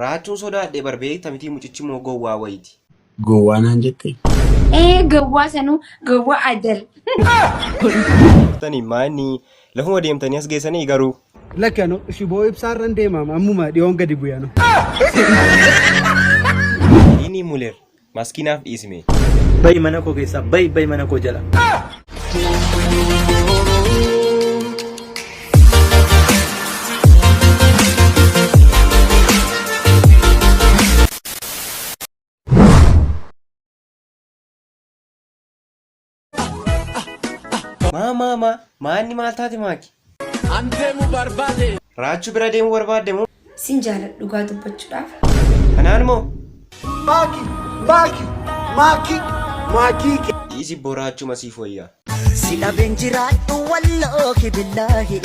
Raachuun sodaadhee barbeekta miti mucichi moo gowwaa wayiiti. Gowwaa naan jette. Gowwaa sanuu gowwaa adal. Tani maani lafuma deemtanii as geessanii garuu. Lakkano shiboo ibsaarran deemam ammuma dhiyoon gadi bu'anu. Inni muleer maskinaaf dhiisme. Bayi mana koo keessa bayi mana koo jala. Mama, maani maal taate maaki? Andeemu barbaade. Raachuu bira deemu barbaadde moo? Sin jaaladha dhugaa dubbachuudhaaf. Kanaan moo? Maaki. Dhiisi boraachuu masiif wayyaa. Sila benjiraadhu walloohi billaahi.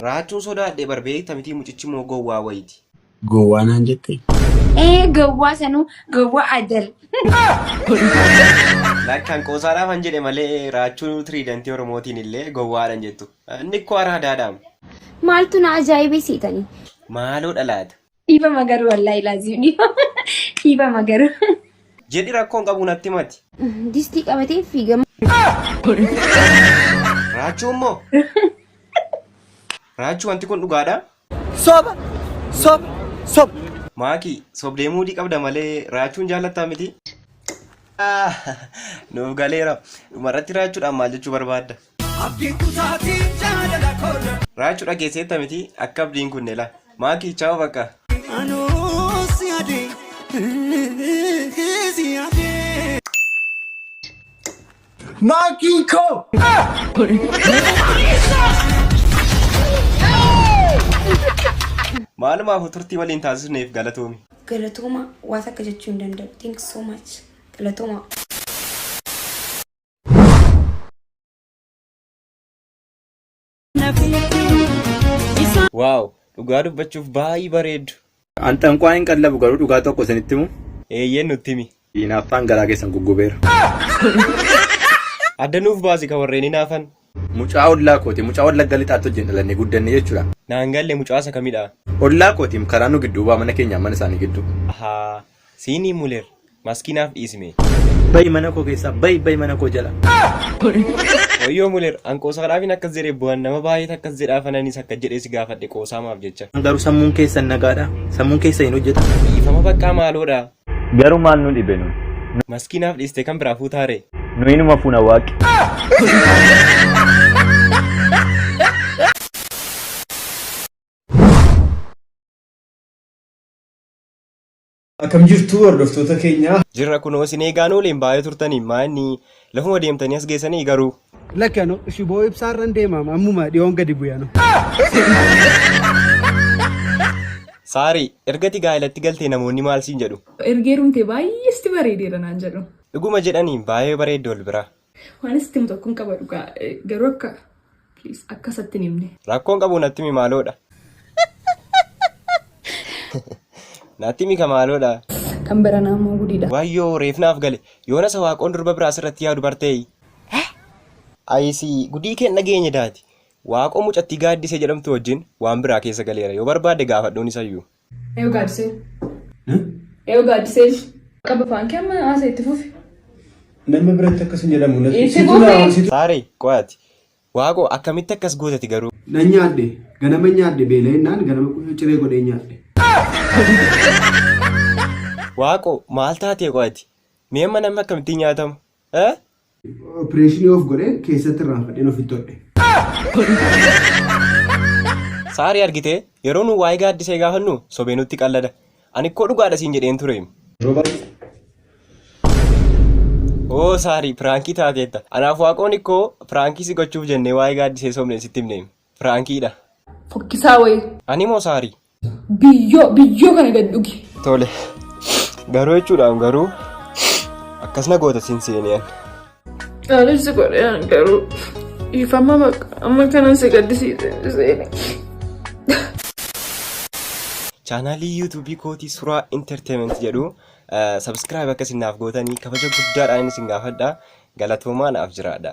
Raachuun sodaadhee barbeekta miti mucichi moo gowwaa wayiiti. Gowwaa naan jette. Gowwaa sanuu gowwaa adal. Lakkaan qoosaadhaaf han jedhe malee raachuun tiriidantii Oromootiin illee gowwaadhan jettu. Inni koo araadaadhaam. Maaltu na ajaa'ibsiitanii? Maaloo dhalaata? Dhiiba magaruu wallaahi laazim dhiiba magaruu. Jedhi rakkoon qabu natti mati. Distii qabatee fiigama. Raachuun moo? Raachuu wanti kun dhugaadhaa? Soba. Maaki sobdee muudii qabda malee raachuun jaallattaa miti? Nuuf galeera. Dhumarratti raachuudhaan maal jechuu barbaadda? Raachuu dhageesseetta miti akka abdiin kunne la. Maaki chaa'u bakka. Maaki koo. Maalumaaf turtii waliin taasisneef galatoomi. Galatooma waan akka jechuu hin danda'u. Thanks so much. Galatooma. Waaw, dhugaa dubbachuuf baay'ee bareedu. Antan kwaa hin qallabu garuu dhugaa tokko isinitti himu. Eeyyeen nutti himi. Hinaaffaan garaa keessan guggubeera. Adda nuuf baasi ka warreen hinaafan. Mucaa ollaa kooti mucaa wallagga lixaatti hojii dhalannee guddanne jechuudha. Naan galle mucaasa kamidha? Ollaa kooti karaa nu gidduu baa mana keenyaa mana isaanii gidduu. Ahaa, siinii muleer maskinaaf dhiisme. Bayi mana koo keessa bayi mana koo jala. Wayyoo muleer an qoosaadhaafin akkas jedhee bu'an nama baay'eet akkas jedhaafananis akka jedhee si gaafadhe qoosaamaaf jecha. Garuu sammuun keessan nagaadha. Sammuun keessa hin hojjeta. Dhiifama baqqaa maaloodha? Garuu maal nu dhibe nu? Maskinaaf dhiiste kan biraa fuutaare? Nu inuma fuuna waaqi. Akkam jirtu hordoftoota keenya. Jirra kunoo isin eegaan ooleen baay'ee turtanii maanni lafuma deemtanii as geessanii garuu. Lakkano shiboo ibsaarran deemam ammuma dhiyoon gadi bu'anu. Saari ergati gaa'elatti galtee namoonni maal siin jedhu? Ergeerumtee baay'eesti bareedeera naan jedhu. Dhuguma jedhanii baay'ee bareedde ol bira. Waan itti himu tokkoon qaba dhugaa garuu akkasatti hin himne. Rakkoon qabu natti himi maaloodha? Natti himi ka maaloodha? Kan bira naammoo gudiidha. Wayyoo reefnaaf gale yoona isa waaqoon durba biraa asirratti yaadu bartee. Ayisii gudii keen dhageenya daati. Waaqoo mucattii gaaddisee jedhamtu wajjin waan biraa keessa galeera yoo barbaadde gaafadhuun isayyuu. Eeyyuu gaaddisee. Eeyyuu gaaddisee. Qaba faankii amma haasa itti fufi. Nama biratti akkas hin jedhamu. Saaree qo'aati. Waaqoo akkamitti akkas gootati garuu? Nan nyaadde ganama nyaadde beela'inaan ganama ciree godhee nyaadde. Waaqoo maal taatee qo'aati? Mee amma namni akkamittiin nyaatamu? Opereeshinii of godhee keessatti irraanfadheen ofitti hodhe. Saaree argitee yeroo nu waa'ee gaaddisee gaafannu sobee nutti qallada. Ani koo dhugaadha siin jedheen ture. Oo Saarii firaankii taateetta. Anaaf waaqoon ikkoo firaankii si gochuuf jennee waa'ee gaaddisee sobnee sitti himne. Firaankiidha. Fokkisaa wayii. Ani moo Saarii? Biyyoo kana gad dhugi. Tole. Garuu jechuudhaan garuu akkasna goota siin seeniyaan. Anis godheen garuu ifama amma kanan si gaddisiise. Chaanaalii yuutuubii kootii Suuraa Entertainment jedhu subscribe akkasinaaf gootanii kabaja guddaadhaan isin gaafadha. Galatoomaa naaf jiraadha.